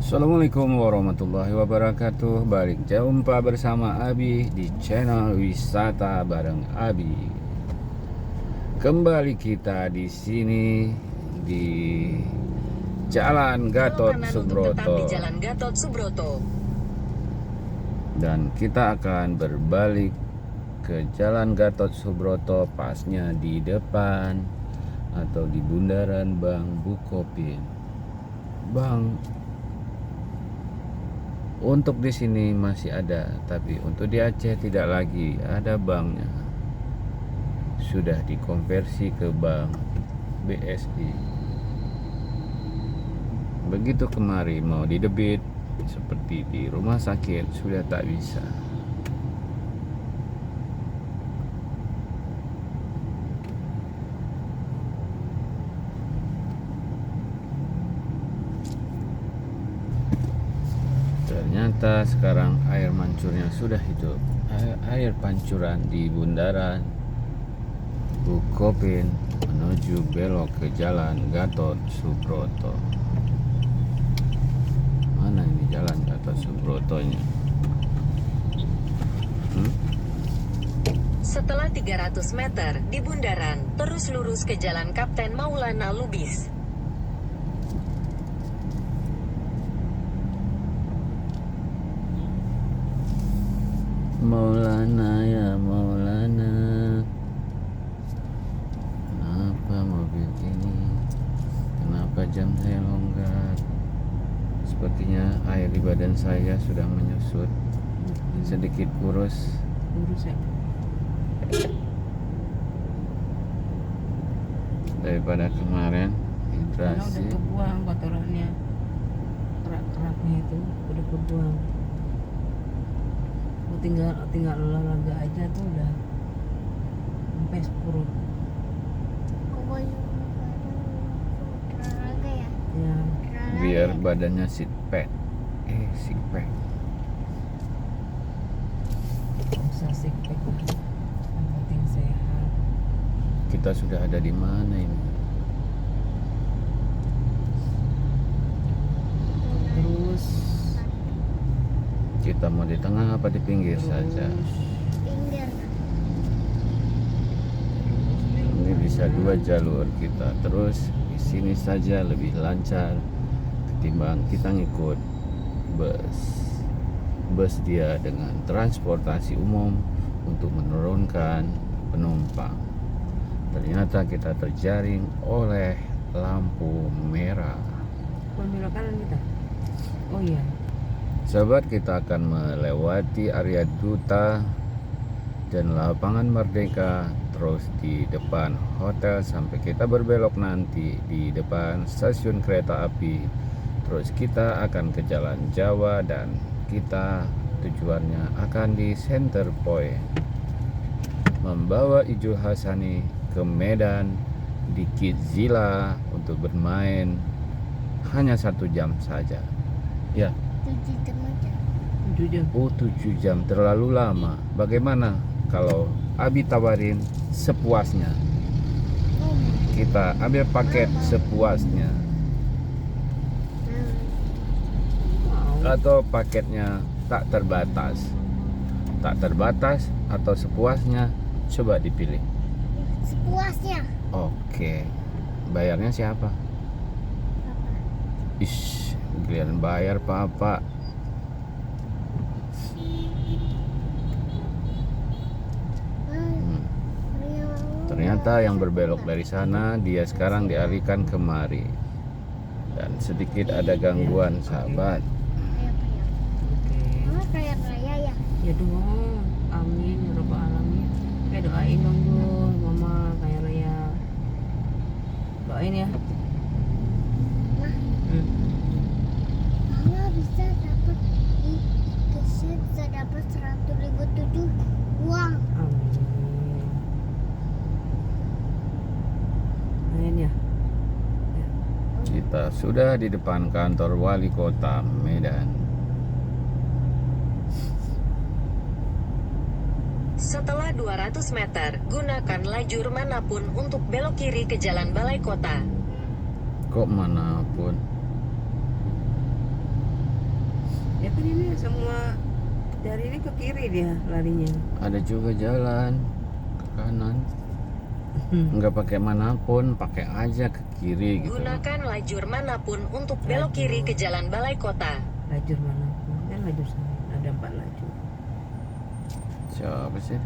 Assalamualaikum warahmatullahi wabarakatuh. Balik jumpa bersama Abi di channel wisata bareng Abi. Kembali kita di sini di Jalan Gatot Subroto. Dan kita akan berbalik ke Jalan Gatot Subroto, pasnya di depan atau di bundaran Bang Bukopin. Bang, untuk di sini masih ada, tapi untuk di Aceh tidak lagi ada banknya. Sudah dikonversi ke bank BSI. Begitu kemari mau didebit seperti di rumah sakit sudah tak bisa. Ternyata sekarang air mancurnya sudah hidup. Air pancuran di bundaran Bukopin menuju belok ke Jalan Gatot Subroto. Mana ini Jalan Gatot Subrotonya? Setelah 300 meter di bundaran, terus lurus ke Jalan Kapten Maulana Lubis. Maulana ya Maulana, kenapa mobil ini? Kenapa jam saya longgar? Sepertinya air di badan saya sudah menyusut, sedikit kurus. Ya. Daripada kemarin Karena hidrasi. udah kebuang kotorannya, kerak-keraknya itu udah kebuang. Tinggal olahraga aja tuh udah sampai 10. Olahraga ya? Ya, Biar badannya six pack. nggak usah six pack lah. Yang penting sehat. Kita sudah ada di mana ini? Terus Kita mau di tengah apa di pinggir saja? Pinggir. Ini bisa dua jalur kita terus di sini saja lebih lancar ketimbang kita ngikut bus. Bus dia dengan transportasi umum untuk menurunkan penumpang. Ternyata kita terjaring oleh lampu merah. belok kanan kita. Oh iya. Sahabat, kita akan melewati area Duta dan Lapangan Merdeka, terus di depan hotel sampai kita berbelok nanti di depan stasiun kereta api. Terus kita akan ke Jalan Jawa dan kita tujuannya akan di Center Point, membawa Ijul Hasani ke Medan di Kidzilla untuk bermain hanya 1 jam saja. Ya, 7 jam aja. 7 jam. 7 jam terlalu lama. Bagaimana kalau Abi tawarin sepuasnya? Kita ambil paket sepuasnya atau paketnya tak terbatas. Tak terbatas atau sepuasnya, coba dipilih. Sepuasnya. Oke. Bayarnya siapa? Ish, giliran bayar Papa. Ternyata yang berbelok dari sana dia sekarang dialihkan kemari. Dan sedikit ada gangguan, sahabat. Oke. Mama kayak raya ya? Ya dong. Amin ya rabbal alamin. Doain dong Gun, Mama kayak Raya. Doain ya. Mama bisa dapat di Kesnya bisa dapat 100.007 uang. Amin. Amin ya. Kita sudah di depan kantor wali kota Medan. Setelah 200 meter, gunakan lajur manapun untuk belok kiri ke Jalan Balai Kota. Kok manapun? Kan ini semua dari ini ke kiri dia larinya. Ada juga jalan ke kanan. Nggak pakai manapun, pakai aja ke kiri gitu. Gunakan lajur manapun untuk belok kiri ke Jalan Balai Kota. Lajur manapun kan lajur sana ada 4 lajur. Siapa sih?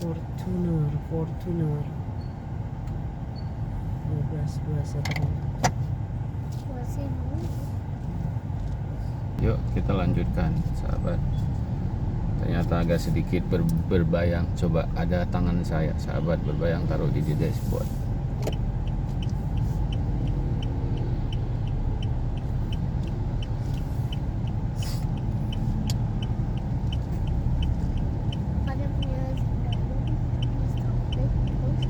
Fortuner 1221. Masih mau. Yuk kita lanjutkan sahabat. Ternyata agak sedikit berbayang. Coba ada tangan saya sahabat berbayang, taruh di dashboard. Pada punya sampai terus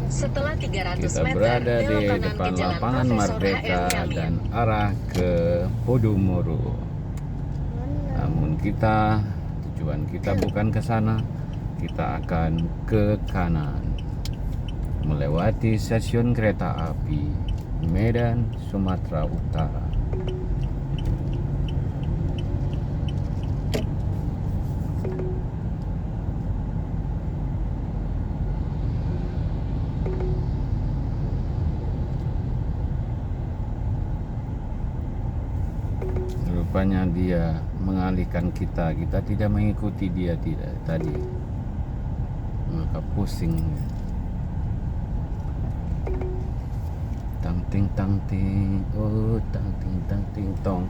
Setelah 300 Kita meter, berada di belok kanan depan ke Jalan lapangan Profesor Merdeka HR Yamin. dan arah ke Podomoro. mana Namun tujuan kita bukan ke sana. Kita akan ke kanan, melewati stasiun kereta api Medan, Sumatera Utara. Rupanya dia mengalihkan kita tidak mengikuti dia tidak tadi, maka pusing. Tang ting, oh tang ting tong.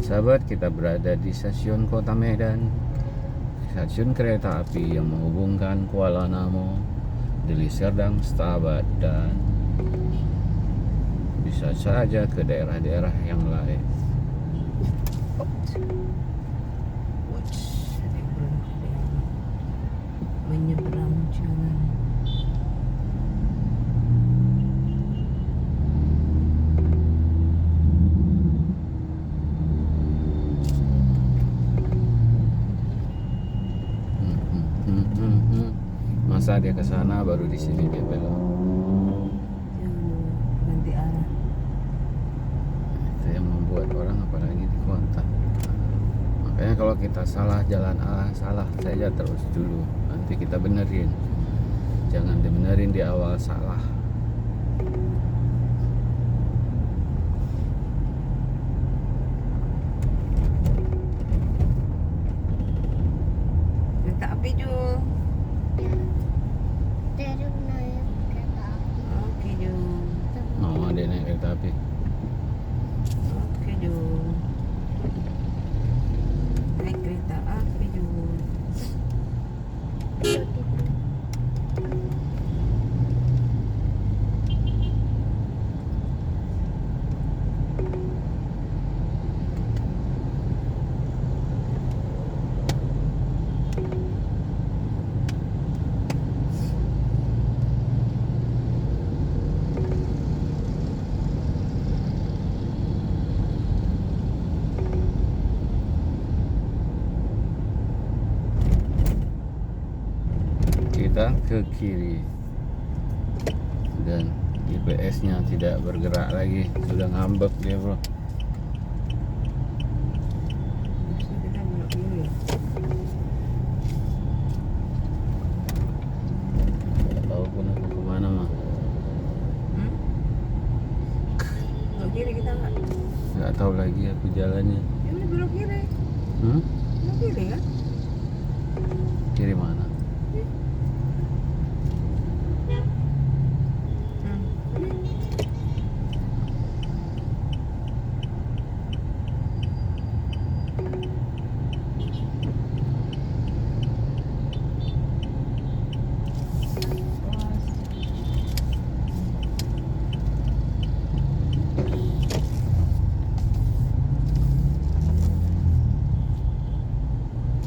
Sahabat, kita berada di stasiun Kota Medan, stasiun kereta api yang menghubungkan Kuala Namu, Deli Serdang, Stabat, dan bisa saja ke daerah-daerah yang lain. Menyeberang jalan. Masa dia ke sana baru di sini dia belok. Jangan ganti arah. Itu yang membuat orang apalagi di kota. Makanya kalau kita salah jalan salah saja terus dulu. Nanti kita benerin. Jangan dibenerin di awal salah. Kereta api Jul. ya terus naik kereta api Oke Jul. Oh, dia naik kereta api. Oke Jul. Naik kereta api Jul. Kita ke kiri. Dan GPS-nya tidak bergerak lagi, sudah ngambek dia, bro. Terus kita belok kiri. Walaupun aku kemana mah Belok kiri kita nggak? nggak tahu lagi aku jalannya. Ini belok kiri. Belok kiri kan? Kiri mana?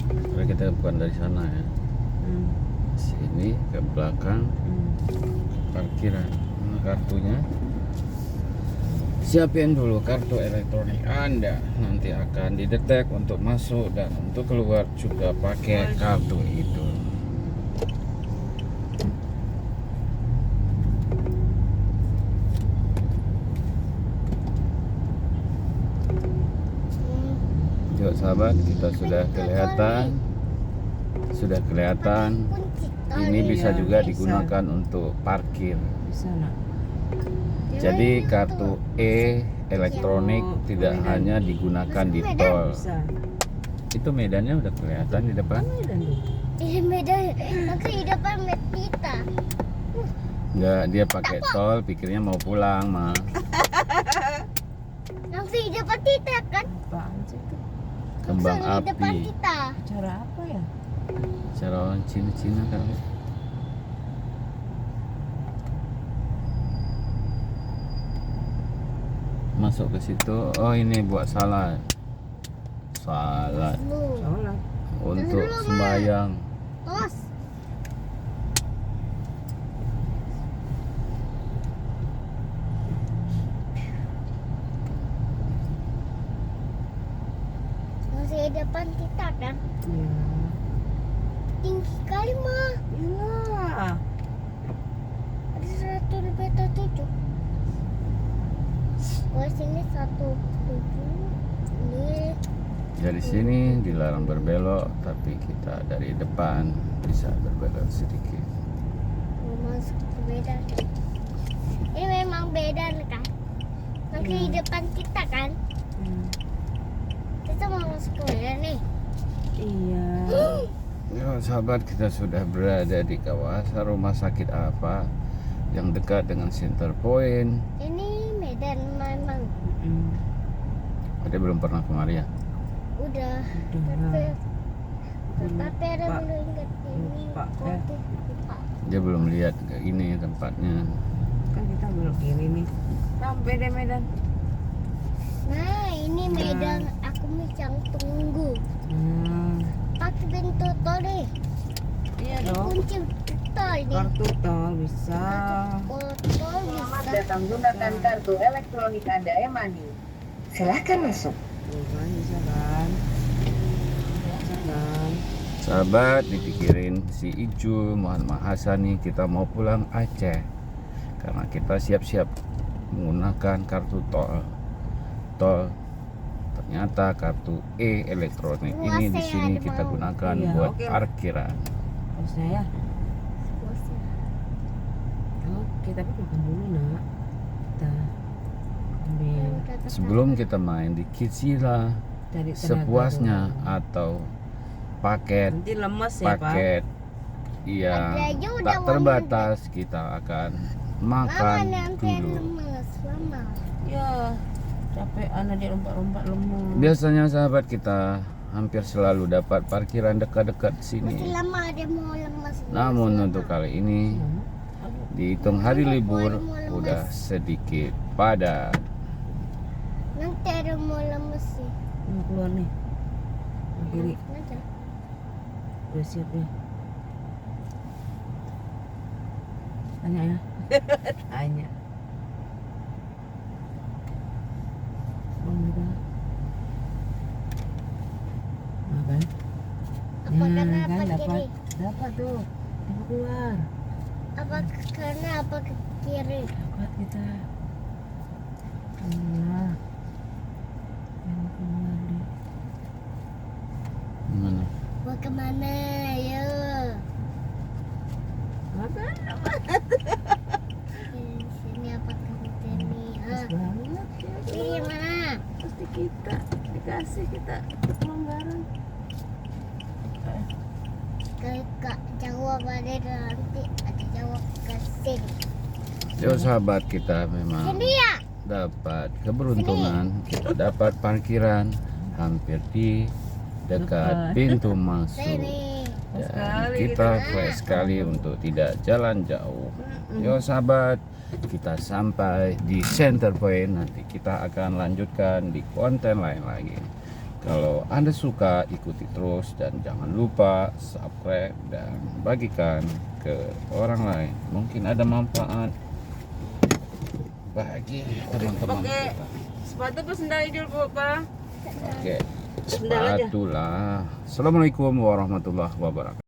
Karena kita bukan dari sana ya. Sini ke belakang parkiran. Nah, kartunya siapin dulu kartu elektronik Anda, nanti akan didetek untuk masuk dan untuk keluar juga pakai kartu itu. Yuk sahabat, kita sudah kelihatan. Kunci tol. Ini bisa Iya, juga bisa. digunakan untuk parkir. Bisa nak. Jadi kartu elektronik Oh, tidak Medan. hanya digunakan di tol. Bisa. Itu medannya udah kelihatan di depan. Medan tuh. Ini Medan. Nanti di depan met kita. Enggak, dia pakai tol, pikirnya mau pulang, mah. Nanti di depan kita kan? Apaan sih itu? Kembang Langsung di depan api. kita. Cara apa ya? Cara orang Cina kali. Masuk ke situ. Oh, ini buat salat. Salat Lu. Sholat. untuk Terus lu, Ma. sembahyang. Tos. Masih di depan kita kan? Iya. Tinggi sekali mah. Iya. Ada 107. Oh sini 17. Ini Dari sini dilarang berbelok, tapi kita dari depan bisa berbelok sedikit. mau masuk ke Medan. Ini memang beda kan? Nanti di depan kita kan? Hmm. Kita mau masuk ke Medan nih. Iya. Ya sahabat, kita sudah berada di kawasan rumah sakit apa yang dekat dengan Center Point. Ini Medan memang Hmm. Ada belum pernah kemari ya? udah. Udah. Tapi ada Lupa. belum ingat ini. Lupa, Kopi lupa. Dia belum lihat kayak ini tempatnya. Kan kita belok kiri nih. Sampai deh Medan. Nah ini Medan aku misang tunggu. Hmm. Pakai pintu tol deh. Iya dong. Kunci tol nih. Kartu tol bisa. Oh tol Selamat bisa. datang gunakan kartu elektronik Anda e-money. Silahkan masuk. Tuh kan bisa kan. Bisa kan. Sahabat, dipikirin si Iju Muhammad Hasan nih, kita mau pulang Aceh karena kita siap-siap menggunakan kartu tol. Ternyata kartu elektronik ini di sini kita gunakan Iya, buat oke. parkiran. Harusnya ya. Oke, tapi makan dulu nak. Kita ambil Sebelum kita main di Kitsila cari tenaga sepuasnya dulu. atau paket Nanti lemes ya pak. paket yang Ada aja udah tak terbatas, kita akan Mama makan nanti dulu. lemes lama. Ya capek anak dia lompat-lompat lemes. Biasanya sahabat, kita hampir selalu dapat parkiran dekat-dekat Masih sini. lama ada mau lemes. Namun untuk kali ini Lama. Aduh, dihitung hari libur udah sedikit padat. Nanti ada mau lemes sih. mau keluar nih. Ke kiri. Nanti. Udah siap ya. Tanya ya. Tanya. Oh udah. Makan. Apa karena Nah, apa kan dapat. kiri? Dapat tuh. Dapat keluar. Apa karena apa ke kiri? Dapat kita. Alhamdulillah. Yang keluar deh. Mana? Mau kemana? Ayo. Makan. Sini apa ke sini? Pas banget ya. Ini mana? Pasti kita dikasih kita pelonggaran. Kalau Kak jawab ada nanti ada jawab ke sini. Yo sahabat, kita memang Sini ya. dapat keberuntungan, kita dapat parkiran hampir di dekat Dekat. pintu masuk. Sini. Dan Sekali kita gitu. fresh sekali untuk tidak jalan jauh. Yo sahabat, kita sampai di Center Point. Nanti kita akan lanjutkan di konten lain lagi. Kalau Anda suka, ikuti terus dan jangan lupa subscribe dan bagikan ke orang lain. Mungkin ada manfaat bagi teman-teman Pakai kita. sepatu apa sendal idul pak? Oke, Sendal aja. sepatu lah. Assalamualaikum warahmatullahi wabarakatuh.